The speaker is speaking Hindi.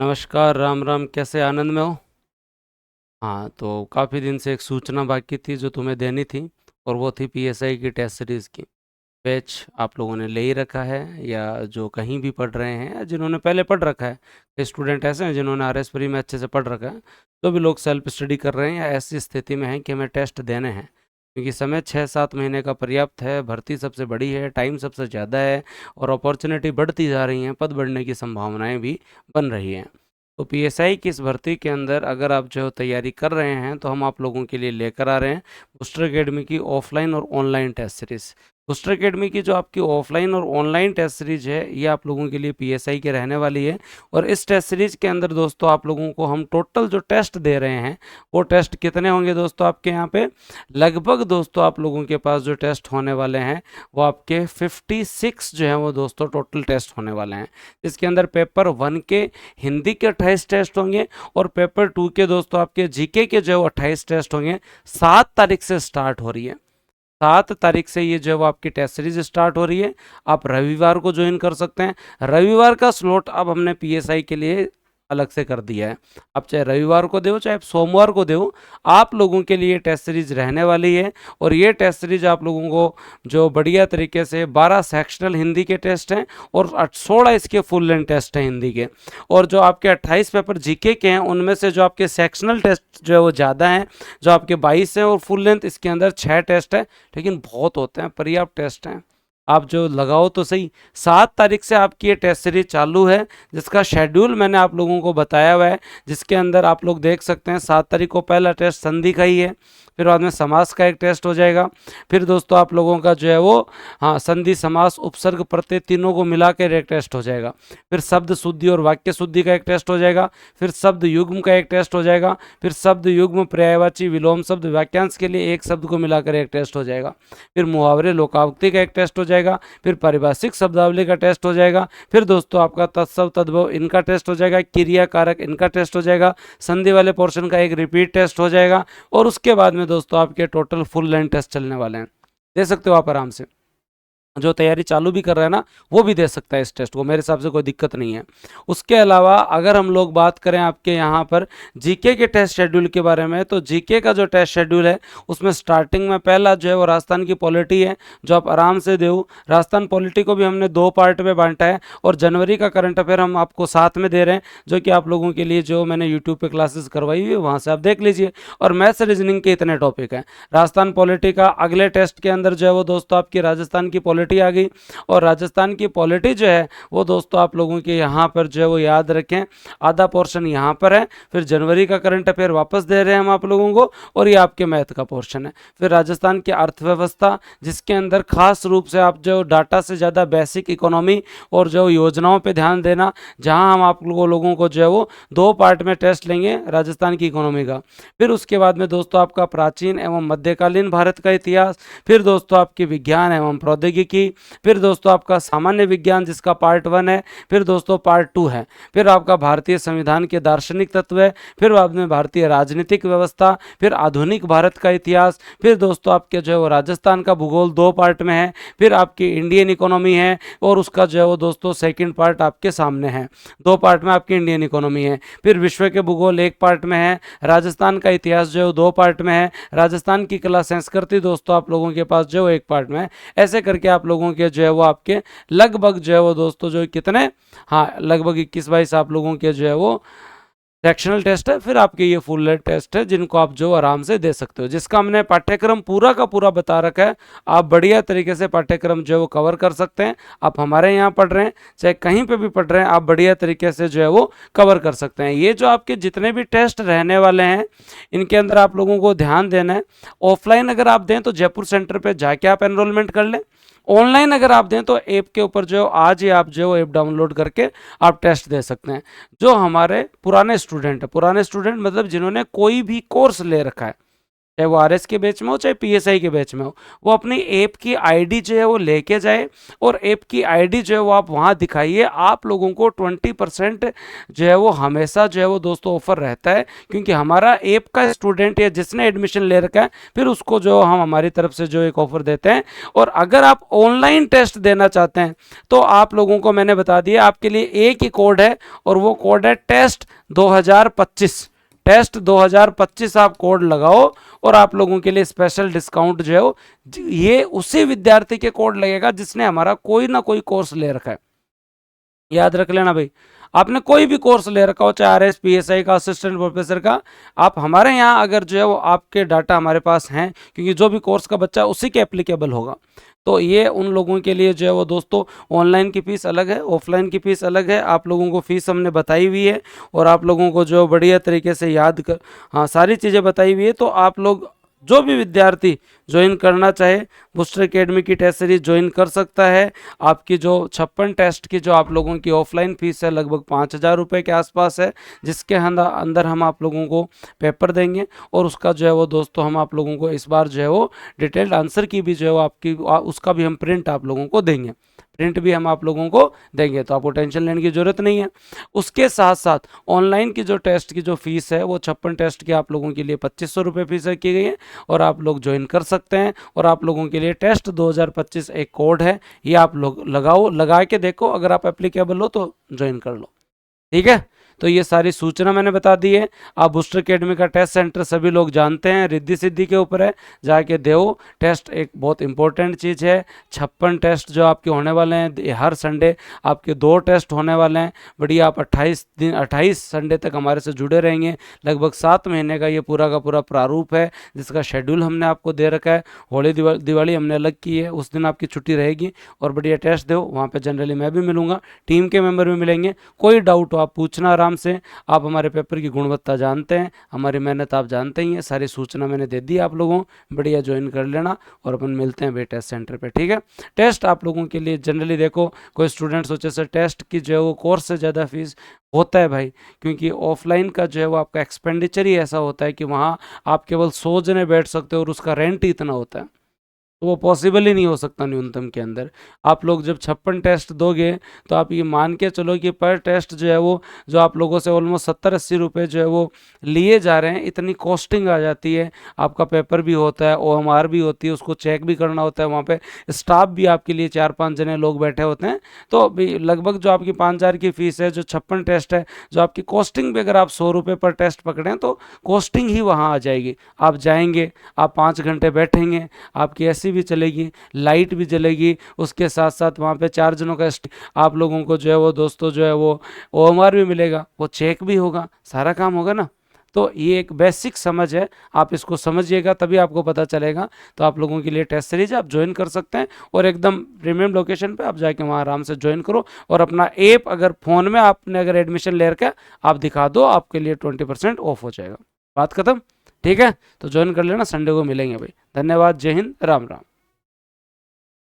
नमस्कार, राम राम। कैसे आनंद में हो? हाँ, तो काफ़ी दिन से एक सूचना बाकी थी जो तुम्हें देनी थी, और वो थी पीएसआई की टेस्ट सीरीज़ की। बैच आप लोगों ने ले ही रखा है, या जो कहीं भी पढ़ रहे हैं, या जिन्होंने पहले पढ़ रखा है। कई स्टूडेंट ऐसे हैं जिन्होंने आरएस प्री में अच्छे से पढ़ रखा है। तो भी लोग सेल्फ स्टडी कर रहे हैं या ऐसी स्थिति में हैं कि हमें टेस्ट देने हैं, क्योंकि समय 6-7 महीने का पर्याप्त है। भर्ती सबसे बड़ी है, टाइम सबसे ज़्यादा है, और अपॉर्चुनिटी बढ़ती जा रही हैं, पद बढ़ने की संभावनाएं भी बन रही हैं। तो पीएसआई की इस भर्ती के अंदर अगर आप जो तैयारी कर रहे हैं, तो हम आप लोगों के लिए लेकर आ रहे हैं बूस्टर एकेडमी की ऑफलाइन और online test series. Booster academy की जो आपकी ऑफलाइन और ऑनलाइन टेस्ट सीरीज है, ये आप लोगों के लिए पीएसआई के रहने वाली है। और इस टेस्ट सीरीज के अंदर दोस्तों आप लोगों को हम टोटल जो टेस्ट दे रहे हैं, वो टेस्ट कितने होंगे दोस्तों आपके यहाँ पे? लगभग दोस्तों आप लोगों के पास जो टेस्ट होने वाले हैं, वो आपके 56 जो है वो दोस्तों टोटल टेस्ट होने वाले हैं। इसके अंदर पेपर 1 के हिंदी के 28 टेस्ट होंगे, और पेपर 2 के दोस्तों आपके जीके के जो 28 टेस्ट होंगे। 7 तारीख से स्टार्ट हो रही है। 7 तारीख से ये जो आपकी टेस्ट सीरीज स्टार्ट हो रही है। आप रविवार को ज्वाइन कर सकते हैं। रविवार का स्लॉट अब हमने पीएसआई के लिए अलग से कर दिया है। आप चाहे रविवार को दो, चाहे सोमवार को दो, आप लोगों के लिए टेस्ट सीरीज रहने वाली है। और ये टेस्ट सीरीज आप लोगों को जो बढ़िया तरीके से 12 सेक्शनल हिंदी के टेस्ट हैं, और 16 इसके फुल लेंथ टेस्ट हैं हिंदी के। और जो आपके 28 पेपर जीके के हैं, उनमें से जो आपके सेक्शनल टेस्ट जो है वो ज़्यादा हैं, जो आपके 22 हैं, और फुल लेंथ इसके अंदर 6 टेस्ट है। लेकिन बहुत होते हैं, पर्याप्त टेस्ट हैं। आप जो लगाओ तो सही। 7 तारीख से आपकी ये टेस्ट सीरीज चालू है, जिसका शेड्यूल मैंने आप लोगों को बताया हुआ है, जिसके अंदर आप लोग देख सकते हैं 7 तारीख को पहला टेस्ट संधि का ही है। फिर बाद में समास का एक टेस्ट हो जाएगा। फिर दोस्तों आप लोगों का जो है वो, हाँ, संधि समास उपसर्ग प्रत्यय तीनों को मिलाकर एक टेस्ट हो जाएगा। फिर शब्द शुद्धि और वाक्य शुद्धि का एक टेस्ट हो जाएगा। फिर शब्द युग्म का एक टेस्ट हो जाएगा। फिर शब्द युग्म, पर्यायवाची, विलोम शब्द, वाक्यांश के लिए एक शब्द को मिलाकर एक टेस्ट हो जाएगा। फिर मुहावरे, लोकावृत्ति का एक टेस्ट हो जाएगा। फिर पारिभाषिक शब्दावली का टेस्ट हो जाएगा। फिर दोस्तों आपका तत्सव, तद्भव इनका टेस्ट हो जाएगा। क्रिया कारक इनका टेस्ट हो जाएगा। संधि वाले पोर्शन का एक रिपीट टेस्ट हो जाएगा। और उसके बाद में दोस्तों आपके टोटल फुल लेंथ टेस्ट चलने वाले हैं। दे सकते हो आप आराम से। जो तैयारी चालू भी कर रहा है ना, वो भी दे सकता है इस टेस्ट को, मेरे हिसाब से कोई दिक्कत नहीं है। उसके अलावा अगर हम लोग बात करें आपके यहाँ पर जीके के टेस्ट शेड्यूल के बारे में, तो जीके का जो टेस्ट शेड्यूल है, उसमें स्टार्टिंग में पहला जो है वो राजस्थान की पॉलिटी है, जो आप आराम से दो। राजस्थान पॉलिटी को भी हमने 2 पार्ट में बांटा है, और जनवरी का करंट अफेयर हम आपको साथ में दे रहे हैं, जो कि आप लोगों के लिए जो मैंने यूट्यूब पर क्लासेस करवाई हुई है, वहाँ से आप देख लीजिए। और मैथ्स रीजनिंग के इतने टॉपिक हैं। राजस्थान पॉलिटी का अगले टेस्ट के अंदर जो है वो दोस्तों आपकी राजस्थान की पॉलिटी आ गई। और राजस्थान की पॉलिटी जो है वो दोस्तों आप लोगों के यहाँ पर जो है वो याद रखें, आधा पोर्शन यहाँ पर है। फिर जनवरी का करंट अफेयर वापस दे रहे हैं हम आप लोगों को, और ये आपके मैथ का पोर्शन है। फिर राजस्थान की अर्थव्यवस्था, जिसके अंदर खास रूप से आप जो डाटा से ज़्यादा बेसिक इकोनॉमी और जो योजनाओं पे ध्यान देना, जहां हम आप लोगों को जो है वो 2 पार्ट में टेस्ट लेंगे राजस्थान की इकोनॉमी का। फिर उसके बाद में दोस्तों आपका प्राचीन एवं मध्यकालीन भारत का इतिहास। फिर दोस्तों आपकी विज्ञान एवं प्रौद्योगिकी। फिर दोस्तों आपका सामान्य विज्ञान, जिसका पार्ट 1 है। फिर दोस्तों पार्ट 2 है। फिर आपका भारतीय संविधान के दार्शनिक तत्व है। फिर बाद में भारतीय राजनीतिक व्यवस्था। फिर आधुनिक भारत का इतिहास। फिर दोस्तों आपके जो है वो राजस्थान का भूगोल 2 पार्ट में है। फिर आपकी इंडियन इकोनॉमी है, और उसका जो है वो दोस्तों सेकंड पार्ट आपके सामने है। 2 पार्ट में आपकी इंडियन इकोनॉमी है। फिर विश्व के भूगोल 1 पार्ट में है। राजस्थान का इतिहास जो है वो 2 पार्ट में है। राजस्थान की कला संस्कृति दोस्तों आप लोगों के पास जो है 1 पार्ट में है। ऐसे करके आप लोगों के जो है वो आपके लगभग जो है वो दोस्तों जो कितने, हाँ, लगभग 21-22 आप लोगों के जो है वो सेक्शनल टेस्ट है। फिर आपके ये फुल लेंथ टेस्ट है, जिनको आप जो आराम से दे सकते हो, जिसका हमने पाठ्यक्रम पूरा का पूरा बता रखा है। आप बढ़िया तरीके से पाठ्यक्रम जो है वो कवर कर सकते हैं। आप हमारे यहाँ पढ़ रहे हैं, चाहे कहीं पे भी पढ़ रहे हैं, आप बढ़िया तरीके से जो है वो कवर कर सकते हैं। ये जो आपके जितने भी टेस्ट रहने वाले हैं, इनके अंदर आप लोगों को ध्यान देना है। ऑफलाइन अगर आप दें तो जयपुर सेंटर पर जाके आप एनरोलमेंट कर लें। ऑनलाइन अगर आप दें तो ऐप के ऊपर जो आज ही आप जो ऐप डाउनलोड करके आप टेस्ट दे सकते हैं। जो हमारे पुराने स्टूडेंट है, पुराने स्टूडेंट मतलब जिन्होंने कोई भी कोर्स ले रखा है, चाहे वो आरएस के बैच में हो चाहे पीएसआई के बैच में हो, वो अपनी ऐप की आईडी जो है वो लेके जाए और ऐप की आईडी जो है वो आप वहाँ दिखाइए। आप लोगों को 20% जो है वो हमेशा जो है वो दोस्तों ऑफर रहता है, क्योंकि हमारा ऐप का स्टूडेंट या जिसने एडमिशन ले रखा है फिर उसको जो हम हमारी तरफ से जो एक ऑफर देते हैं। और अगर आप ऑनलाइन टेस्ट देना चाहते हैं तो आप लोगों को मैंने बता दिया, आपके लिए एक ही कोड है और वो कोड है टेस्ट 2025। टेस्ट 2025 आप कोड लगाओ और आप लोगों के लिए स्पेशल डिस्काउंट जो है ये उसी विद्यार्थी के कोड लगेगा जिसने हमारा कोई ना कोई कोर्स ले रखा है। याद रख लेना भाई, आपने कोई भी कोर्स ले रखा हो, चाहे आरएस पीएसआई का, असिस्टेंट प्रोफेसर का, आप हमारे यहाँ अगर जो है वो आपके डाटा हमारे पास हैं, क्योंकि जो भी कोर्स का बच्चा उसी के एप्लीकेबल होगा। तो ये उन लोगों के लिए जो है वो दोस्तों ऑनलाइन की फ़ीस अलग है, ऑफलाइन की फ़ीस अलग है। आप लोगों को फ़ीस हमने बताई हुई है और आप लोगों को जो बढ़िया तरीके से याद कर, हाँ सारी चीज़ें बताई हुई है। तो आप लोग जो भी विद्यार्थी ज्वाइन करना चाहे बूस्टर एकेडमी की टेस्ट सीरीज ज्वाइन कर सकता है। आपकी जो 56 टेस्ट की जो आप लोगों की ऑफलाइन फ़ीस है लगभग 5,000 रुपये के आसपास है, जिसके अंदर हम आप लोगों को पेपर देंगे और उसका जो है वो दोस्तों हम आप लोगों को इस बार जो है वो डिटेल्ड आंसर की भी जो है वो आपकी उसका भी हम प्रिंट आप लोगों को देंगे, प्रिंट भी हम आप लोगों को देंगे, तो आपको टेंशन लेने की ज़रूरत नहीं है। उसके साथ साथ ऑनलाइन की जो टेस्ट की जो फीस है वो 56 टेस्ट की आप लोगों के लिए 2500 रुपये फीस रखी गई है और आप लोग ज्वाइन कर सकते हैं। और आप लोगों के लिए टेस्ट 2025 एक कोड है, ये आप लोग लगाओ, लगा के देखो, अगर आप एप्लीकेबल हो तो ज्वाइन कर लो, ठीक है। तो ये सारी सूचना मैंने बता दी है। आप बूस्टर एकेडमी का टेस्ट सेंटर सभी लोग जानते हैं, रिद्धि सिद्धि के ऊपर है, जाके दो टेस्ट। एक बहुत इंपॉर्टेंट चीज़ है, 56 टेस्ट जो आपके होने वाले हैं, हर संडे आपके 2 टेस्ट होने वाले हैं। बढ़िया, आप 28 संडे तक हमारे से जुड़े रहेंगे। लगभग 7 महीने का ये पूरा का पूरा प्रारूप है जिसका शेड्यूल हमने आपको दे रखा है। होली दिवाली हमने अलग की है, उस दिन आपकी छुट्टी रहेगी और बढ़िया टेस्ट दो। वहाँ पर जनरली मैं भी मिलूँगा, टीम के मेंबर भी मिलेंगे। कोई डाउट हो आप पूछना आराम से। आप हमारे पेपर की गुणवत्ता जानते हैं, हमारी मेहनत आप जानते ही हैं, सारी सूचना मैंने दे दी आप लोगों, बढ़िया ज्वाइन कर लेना और अपन मिलते हैं भाई टेस्ट सेंटर पे, ठीक है। टेस्ट आप लोगों के लिए जनरली देखो, कोई स्टूडेंट सोचे सर टेस्ट की जो है वो कोर्स से ज़्यादा फीस होता है भाई, क्योंकि ऑफलाइन का जो है वो आपका एक्सपेंडिचर ही ऐसा होता है कि वहाँ आप केवल 100 जने बैठ सकते हो और उसका रेंट ही इतना होता है, तो वो पॉसिबल ही नहीं हो सकता न्यूनतम के अंदर। आप लोग जब 56 टेस्ट दोगे तो आप ये मान के चलो कि पर टेस्ट जो है वो जो आप लोगों से ऑलमोस्ट 70-80 रुपये जो है वो लिए जा रहे हैं, इतनी कॉस्टिंग आ जाती है। आपका पेपर भी होता है, OMR भी होती है, उसको चेक भी करना होता है, वहाँ पे स्टाफ भी आपके लिए 4-5 जने लोग बैठे होते हैं। तो लगभग जो आपकी 5,000 की फ़ीस है, जो 56 टेस्ट है, जो आपकी कॉस्टिंग भी अगर आप 100 रुपये पर टेस्ट पकड़ें तो कॉस्टिंग ही वहाँ आ जाएगी। आप जाएंगे, आप 5 घंटे बैठेंगे, आपकी ऐसी भी चलेगी, लाइट भी जलेगी, उसके साथ साथ वहाँ पे 4 जनों का आप लोगों को जो है वो दोस्तों जो है वो OMR भी मिलेगा, वो चेक भी होगा, सारा काम होगा ना। तो ये एक बेसिक समझ है, आप इसको समझिएगा तभी आपको पता चलेगा। तो आप लोगों के लिए टेस्ट सीरीज आप ज्वाइन कर सकते हैं और एकदम प्रीमियम लोकेशन पे आप जाके वहाँ आराम से ज्वाइन करो और अपना ऐप अगर फ़ोन में आपने अगर एडमिशन ले रखा है आप दिखा दो, आपके लिए 20% ऑफ हो जाएगा। बात खत्म, ठीक है। तो ज्वाइन कर लेना, संडे को मिलेंगे भाई। धन्यवाद, जय हिंद, राम राम।